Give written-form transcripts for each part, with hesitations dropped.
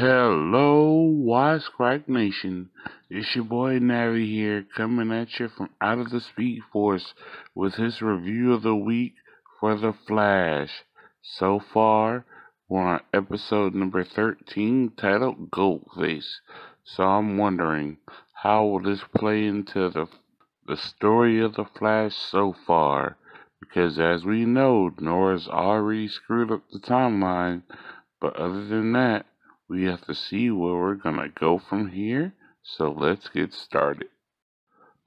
Hello, Wisecrack Nation. It's your boy Navi here, coming at you from out of the Speed Force with his review of the week for The Flash. So far, we're on episode number 13, titled Goldfaced. So I'm wondering, how will this play into the story of The Flash so far? Because as we know, Nora's already screwed up the timeline, but other than that, we have to see where we're gonna go from here, so let's get started.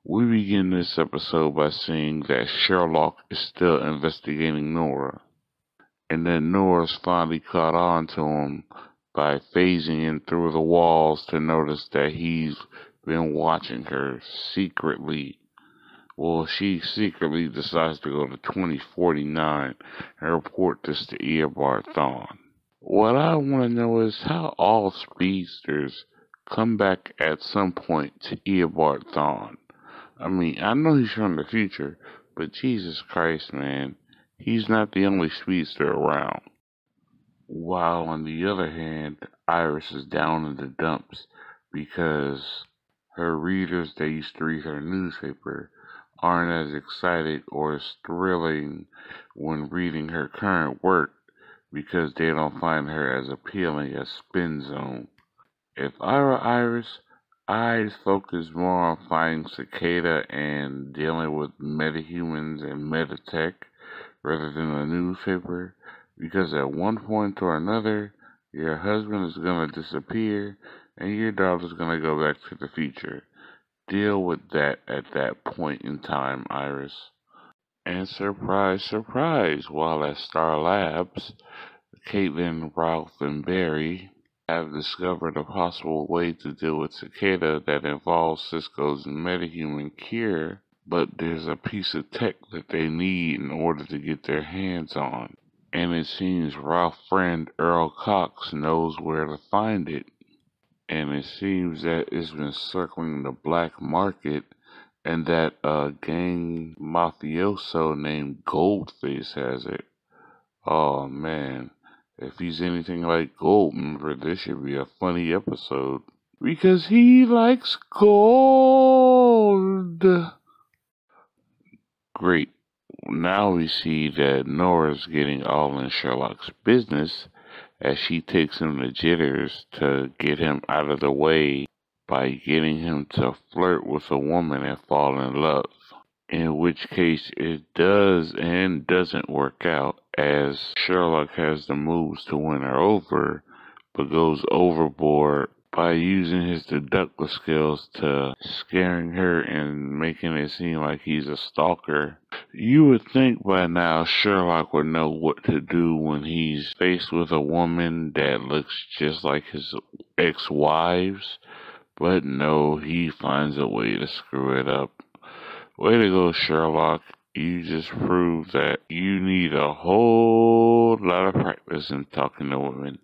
We begin this episode by seeing that Sherlock is still investigating Nora, and then Nora's finally caught on to him by phasing in through the walls to notice that he's been watching her secretly. Well, she secretly decides to go to 2049 and report this to E13. What I want to know is how all speedsters come back at some point to Eobard Thawne. I mean, I know he's from the future, but Jesus Christ, man, he's not the only speedster around. While on the other hand, Iris is down in the dumps because her readers that used to read her newspaper aren't as excited or as thrilling when reading her current work because they don't find her as appealing as Spin Zone. If I were Iris, I'd focus more on finding Cicada and dealing with metahumans and metatech rather than a newspaper, because at one point or another, your husband is going to disappear and your daughter's going to go back to the future. Deal with that at that point in time, Iris. And surprise, surprise, while at Star Labs, Caitlin, Ralph, and Barry have discovered a possible way to deal with Cicada that involves Cisco's metahuman cure, but there's a piece of tech that they need in order to get their hands on. And it seems Ralph's friend Earl Cox knows where to find it. And it seems that it's been circling the black market and that a gang mafioso named Goldface has it. Oh man, if he's anything like Goldmember, this should be a funny episode. Because he likes gold. Great. Now we see that Nora's getting all in Sherlock's business as she takes him the jitters to get him out of the way by getting him to flirt with a woman and fall in love. In which case it does and doesn't work out, as Sherlock has the moves to win her over, but goes overboard by using his deductive skills to scaring her and making it seem like he's a stalker. You would think by now Sherlock would know what to do when he's faced with a woman that looks just like his ex-wives, but no, he finds a way to screw it up. Way to go, Sherlock. You just proved that you need a whole lot of practice in talking to women.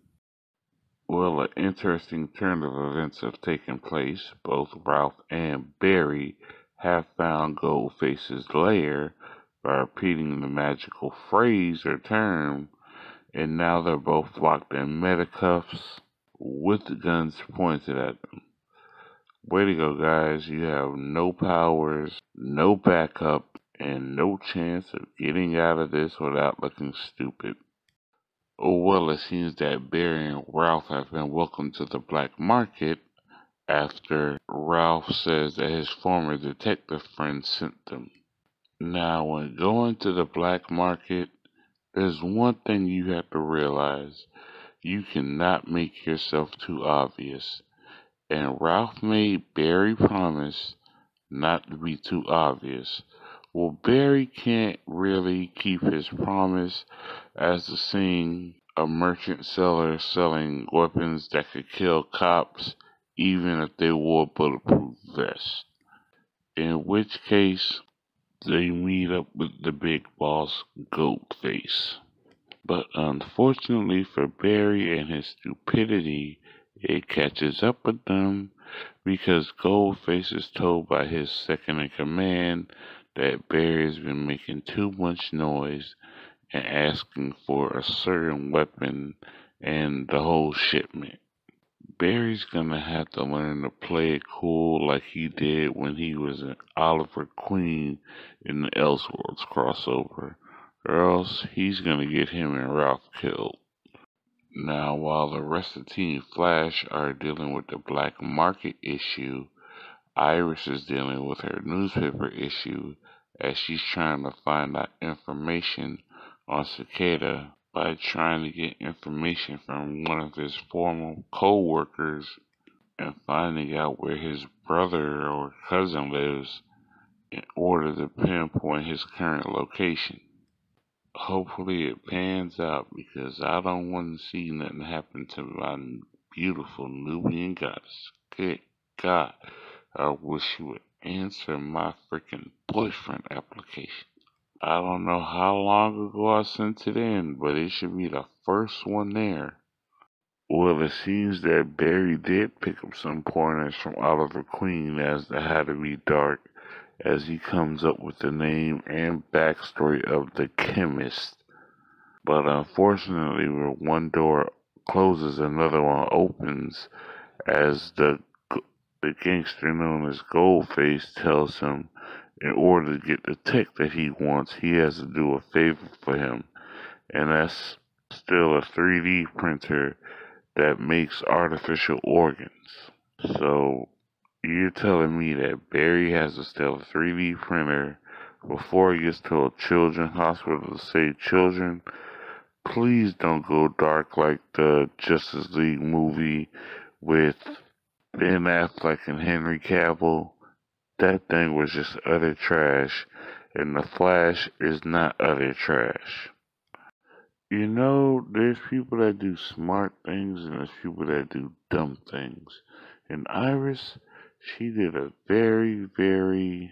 Well, an interesting turn of events have taken place. Both Ralph and Barry have found Goldface's lair by repeating the magical phrase or term, and now they're both locked in metacuffs with the guns pointed at them. Way to go, guys. You have no powers, no backup, and no chance of getting out of this without looking stupid. Oh, well, it seems that Barry and Ralph have been welcomed to the black market after Ralph says that his former detective friend sent them. Now, when going to the black market, there's one thing you have to realize. You cannot make yourself too obvious. And Ralph made Barry promise not to be too obvious. Well, Barry can't really keep his promise as to seeing a merchant seller selling weapons that could kill cops even if they wore bulletproof vests. In which case, they meet up with the big boss, Goldface. But unfortunately for Barry and his stupidity, it catches up with them because Goldface is told by his second-in-command that Barry has been making too much noise and asking for a certain weapon and the whole shipment. Barry's gonna have to learn to play it cool like he did when he was in Oliver Queen in the Elseworlds crossover, or else he's gonna get him and Ralph killed. Now, while the rest of Team Flash are dealing with the black market issue, Iris is dealing with her newspaper issue as she's trying to find out information on Cicada by trying to get information from one of his former co-workers and finding out where his brother or cousin lives in order to pinpoint his current location. Hopefully it pans out because I don't want to see nothing happen to my beautiful Nubian goddess. Good God, I wish you would answer my freaking boyfriend application. I don't know how long ago I sent it in, but it should be the first one there. Well, it seems that Barry did pick up some pointers from Oliver Queen as to how to be dark, as he comes up with the name and backstory of the chemist. But unfortunately, where one door closes, another one opens, as the gangster known as Goldfaced tells him in order to get the tech that he wants, he has to do a favor for him, and that's still a 3D printer that makes artificial organs. So you're telling me that Barry has to steal a 3D printer before he gets to a children's hospital to save children? Please don't go dark like the Justice League movie with Ben Affleck and Henry Cavill. That thing was just utter trash, and The Flash is not utter trash. You know, there's people that do smart things and there's people that do dumb things. And Iris, she did a very, very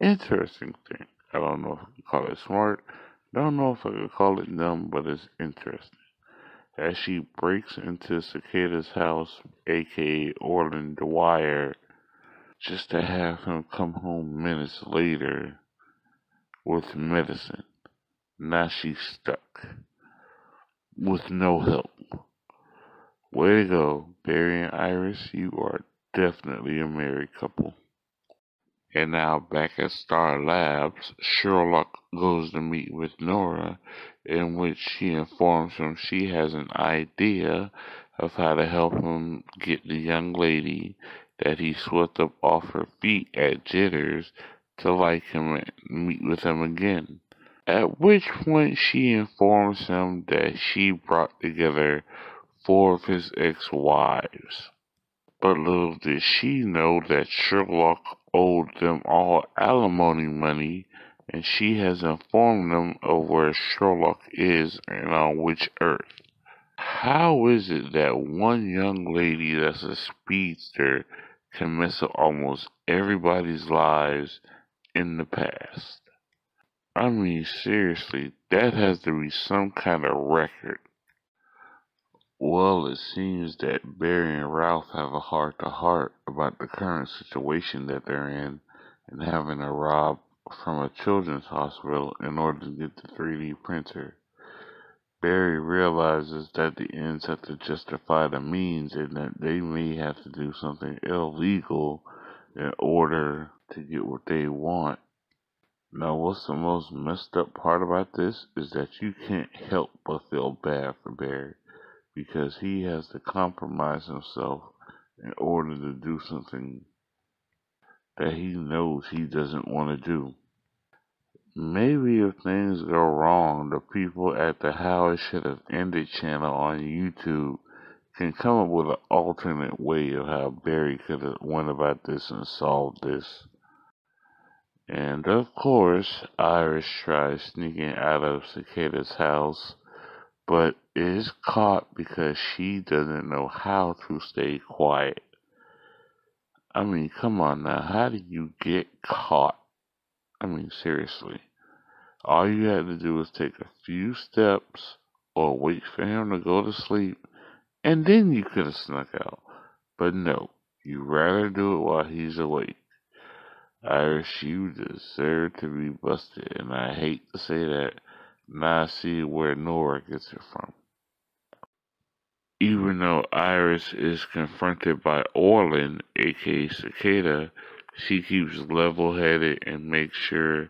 interesting thing. I don't know if I could call it smart. Don't know if I could call it dumb, but it's interesting. As she breaks into Cicada's house, aka Orland Dwyer, just to have him come home minutes later with medicine. Now she's stuck with no help. Way to go, Barry and Iris. You are definitely a married couple. And now back at Star Labs, Sherlock goes to meet with Nora, in which she informs him she has an idea of how to help him get the young lady that he swept up off her feet at Jitters to like him and meet with him again. At which point she informs him that she brought together 4 of his ex-wives. But little did she know that Sherlock owed them all alimony money, and she has informed them of where Sherlock is and on which earth. How is it that one young lady that's a speedster can mess up almost everybody's lives in the past? I mean, seriously, that has to be some kind of record. Well, it seems that Barry and Ralph have a heart-to-heart about the current situation that they're in and having to rob from a children's hospital in order to get the 3D printer. Barry realizes that the ends have to justify the means and that they may have to do something illegal in order to get what they want. Now, what's the most messed up part about this is that you can't help but feel bad for Barry, because he has to compromise himself in order to do something that he knows he doesn't want to do. Maybe if things go wrong, the people at the How It Should Have Ended channel on YouTube can come up with an alternate way of how Barry could have went about this and solved this. And of course, Iris tries sneaking out of Cicada's house, but is caught because she doesn't know how to stay quiet. I mean, come on now, how do you get caught? I mean, seriously. All you had to do was take a few steps or wait for him to go to sleep, and then you could have snuck out. But no, you rather do it while he's awake. Iris, you deserve to be busted, and I hate to say that. Now I see where Nora gets it from. Even though Iris is confronted by Orlin, aka Cicada, she keeps level-headed and makes sure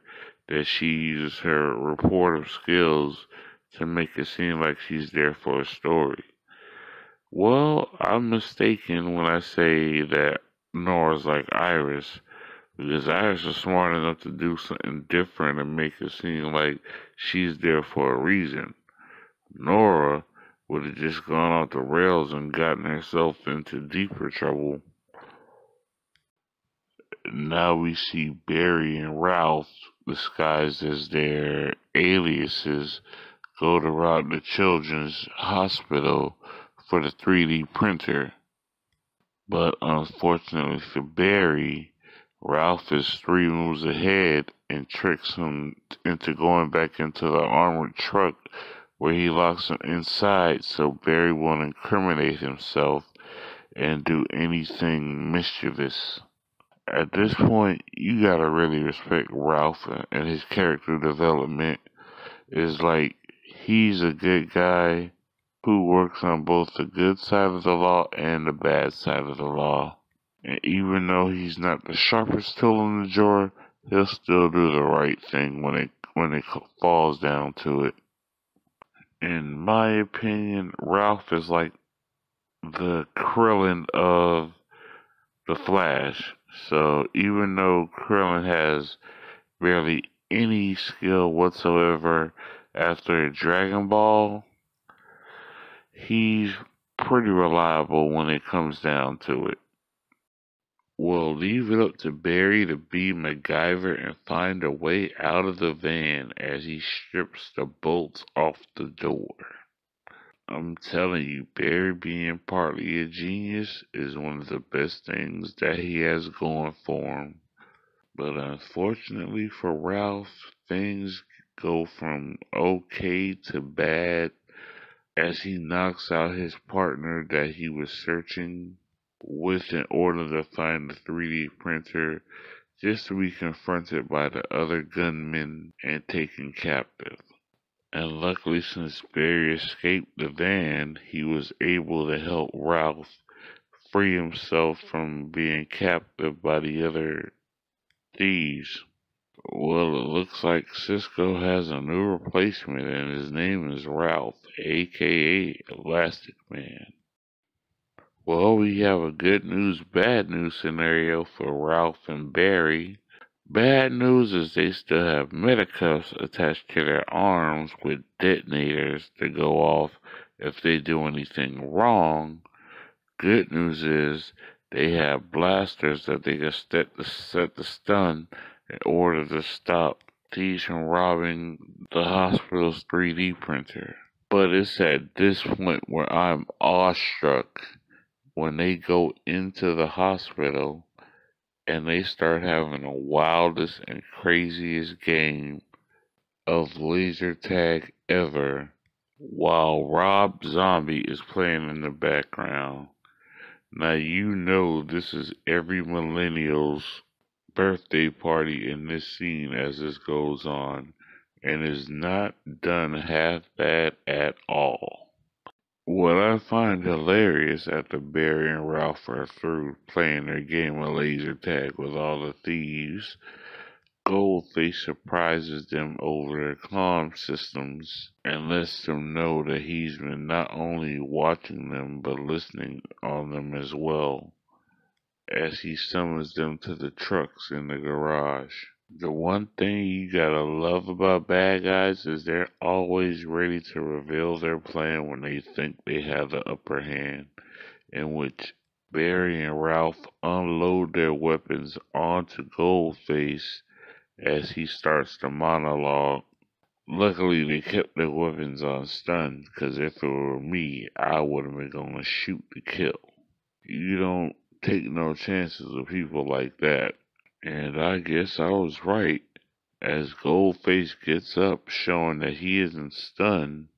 that she uses her reportive skills to make it seem like she's there for a story. Well, I'm mistaken when I say that Nora's like Iris, because Iris is smart enough to do something different and make it seem like she's there for a reason. Nora would have just gone off the rails and gotten herself into deeper trouble. Now we see Barry and Ralph, disguised as their aliases, go to rob the children's hospital for the 3D printer. But unfortunately for Barry, Ralph is 3 moves ahead and tricks him into going back into the armored truck where he locks him inside so Barry won't incriminate himself and do anything mischievous. At this point, you gotta really respect Ralph and his character development. Is like he's a good guy who works on both the good side of the law and the bad side of the law. And even though he's not the sharpest tool in the drawer, he'll still do the right thing when it falls down to it. In my opinion, Ralph is like the Krillin of the Flash. So even though Krillin has barely any skill whatsoever after Dragon Ball, he's pretty reliable when it comes down to it. We'll leave it up to Barry to be MacGyver and find a way out of the van as he strips the bolts off the door. I'm telling you, Barry being partly a genius is one of the best things that he has going for him. But unfortunately for Ralph, things go from okay to bad as he knocks out his partner that he was searching with in order to find the 3D printer, just to be confronted by the other gunmen and taken captive. And luckily, since Barry escaped the van, he was able to help Ralph free himself from being captive by the other thieves. Well, it looks like Cisco has a new replacement, and his name is Ralph, aka Elastic Man. Well, we have a good news, bad news scenario for Ralph and Barry. Bad news is they still have medicuffs attached to their arms with detonators to go off if they do anything wrong. Good news is they have blasters that they can set the stun in order to stop thieves from robbing the hospital's 3D printer. But it's at this point where I'm awestruck when they go into the hospital and they start having the wildest and craziest game of laser tag ever while Rob Zombie is playing in the background. Now you know this is every millennial's birthday party in this scene as this goes on, and is not done half bad at all. What I find hilarious after Barry and Ralph are through playing their game of laser tag with all the thieves, Goldfaced surprises them over their comm systems and lets them know that he's been not only watching them but listening on them as well, as he summons them to the trucks in the garage. The one thing you gotta love about bad guys is they're always ready to reveal their plan when they think they have the upper hand, in which Barry and Ralph unload their weapons onto Goldface as he starts the monologue. Luckily, they kept their weapons on stun, because if it were me, I would have been going to shoot to kill. You don't take no chances with people like that. And I guess I was right, as Goldface gets up, showing that he isn't stunned,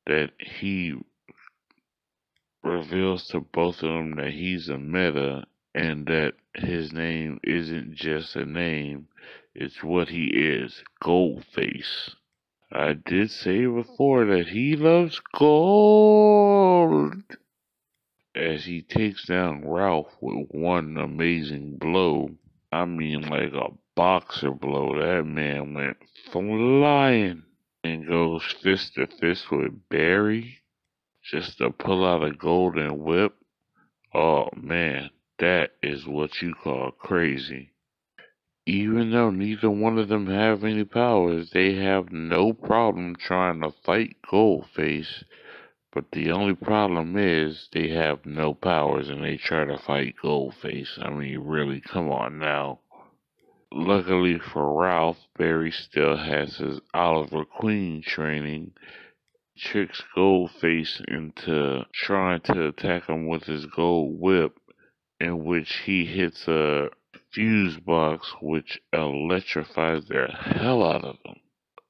that he reveals to both of them that he's a meta, and that his name isn't just a name, it's what he is, Goldface. I did say before that he loves gold. as he takes down Ralph with one amazing blow. I mean, like a boxer blow. That man went flying and goes fist to fist with Barry just to pull out a golden whip. Oh man, that is what you call crazy. Even though neither one of them have any powers, they have no problem trying to fight Goldface. But the only problem is they have no powers and they try to fight Goldface. I mean, really, come on now. Luckily for Ralph, Barry still has his Oliver Queen training, tricks Goldface into trying to attack him with his gold whip, in which he hits a fuse box which electrifies the hell out of them.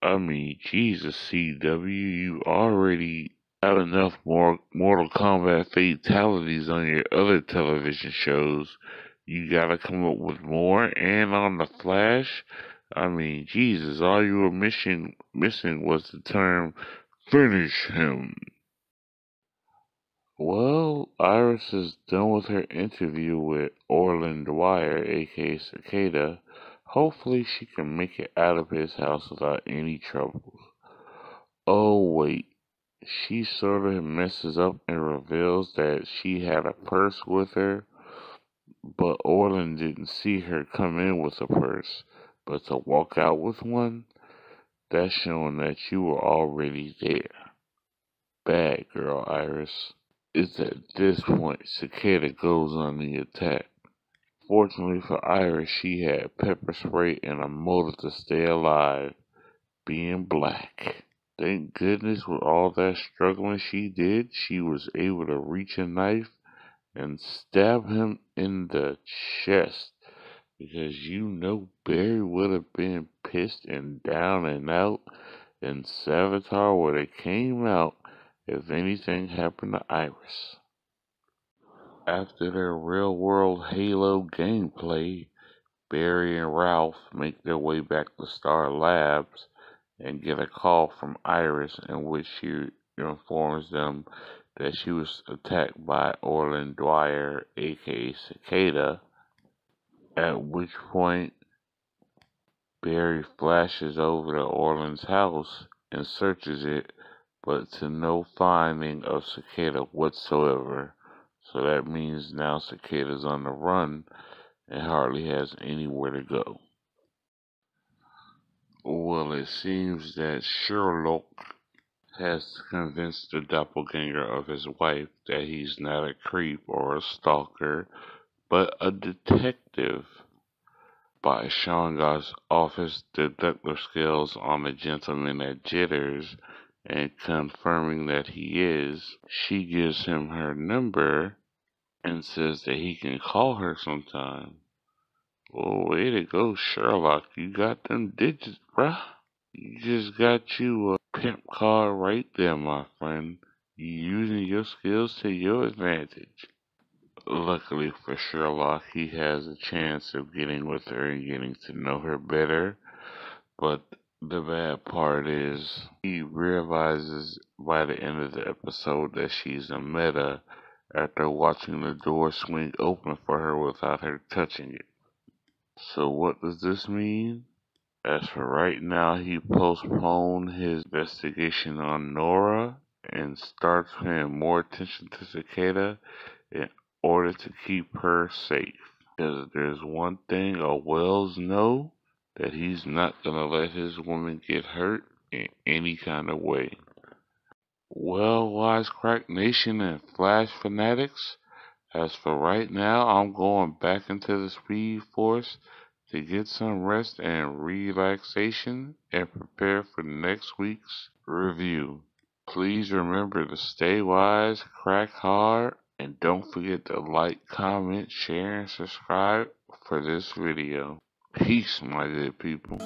I mean, Jesus, CW, you already got enough more Mortal Kombat fatalities on your other television shows. You gotta come up with more, and on the Flash, I mean, Jesus, all you were missing was the term "finish him." Well, Iris is done with her interview with Orland Dwyer, aka Cicada. Hopefully she can make it out of his house without any trouble. Oh wait, she sort of messes up and reveals that she had a purse with her, but Orland didn't see her come in with a purse, but to walk out with one, that's showing that you were already there. Bad girl, Iris. It's at this point Cicada goes on the attack. Fortunately for Iris, she had pepper spray and a motive to stay alive, being black. Thank goodness with all that struggling she did, she was able to reach a knife and stab him in the chest, because you know Barry would have been pissed and down and out in Savitar where they came out if anything happened to Iris. After their real-world Halo gameplay, Barry and Ralph make their way back to Star Labs and get a call from Iris in which she informs them that she was attacked by Orland Dwyer, aka Cicada, at which point Barry flashes over to Orland's house and searches it, but to no finding of Cicada whatsoever. So that means now Cicada's on the run and hardly has anywhere to go. Well, it seems that Sherlock has convinced the doppelganger of his wife that he's not a creep or a stalker, but a detective. By showing us off his deductive skills on the gentleman at Jitters and confirming that he is, she gives him her number and says that he can call her sometime. Well, way to go, Sherlock. You got them digits, bruh. You just got you a pimp card right there, my friend. You using your skills to your advantage. Luckily for Sherlock, he has a chance of getting with her and getting to know her better. But the bad part is, he realizes by the end of the episode that she's a meta after watching the door swing open for her without her touching it. So what does this mean? As for right now, he postponed his investigation on Nora and starts paying more attention to Cicada in order to keep her safe. Because there's one thing Wells knows, that he's not going to let his woman get hurt in any kind of way. Well, Wisecrack Nation and Flash Fanatics, as for right now, I'm going back into the Speed Force to get some rest and relaxation and prepare for next week's review. Please remember to stay wise, crack hard, and don't forget to like, comment, share, and subscribe for this video. Peace, my good people.